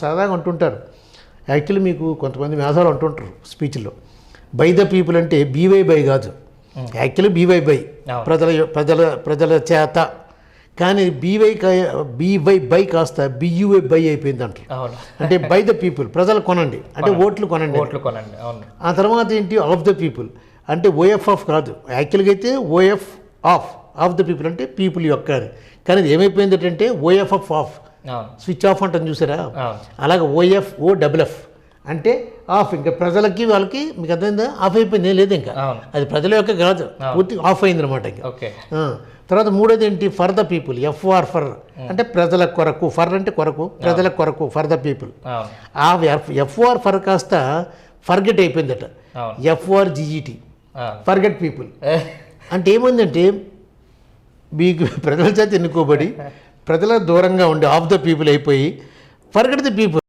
సరదాగా అంటుంటారు. యాక్చువల్లీ మీకు కొంతమంది మేధావులు అంటుంటారు స్పీచ్లో, బై ద పీపుల్ అంటే బీవై కాదు, యాక్చువల్లీ బీవై ప్రజల చేత, కానీ బీవై కాస్త బియువై అయిపోయింది అంటారు. అంటే బై ద పీపుల్, ప్రజలు కొనండి అంటే ఓట్లు కొనండి. ఆ తర్వాత ఏంటి, ఆఫ్ ద పీపుల్ అంటే ఓఎఫ్ కాదు, యాక్చువల్గా అయితే ఓఎఫ్ ఆఫ్ ద పీపుల్ అంటే పీపుల్ యొక్క, కానీ ఇది ఏమైపోయింది అంటే ఓఎఫ్ ఆఫ్, స్విచ్ ఆఫ్ అంటాను చూసారా, అలాగే ఓఎఫ్ అంటే ఆఫ్, ఇంకా ప్రజలకి వాళ్ళకి మీకు అర్థమైందా, ఆఫ్ అయిపోయింది, ఏం లేదు ఇంకా, అది ప్రజల యొక్క కాదు, పూర్తిగా ఆఫ్ అయింది అనమాట. తర్వాత మూడోది ఏంటి, ఫర్ ద పీపుల్, ఫర్ అంటే ప్రజల కొరకు, ఫర్ అంటే కొరకు, ప్రజల కొరకు, ఫర్ ద పీపుల్. ఆ ఫర్ కాస్త ఫర్గెట్ అయిపోయిందట, FRGET, ఫర్గెట్ పీపుల్. అంటే ఏమైందంటే మీకు ప్రజల చేత ఎన్నుకోబడి ప్రజల దూరంగా ఉండి ఆఫ్ ద పీపుల్ అయిపోయి ఫర్గెట్ ద పీపుల్.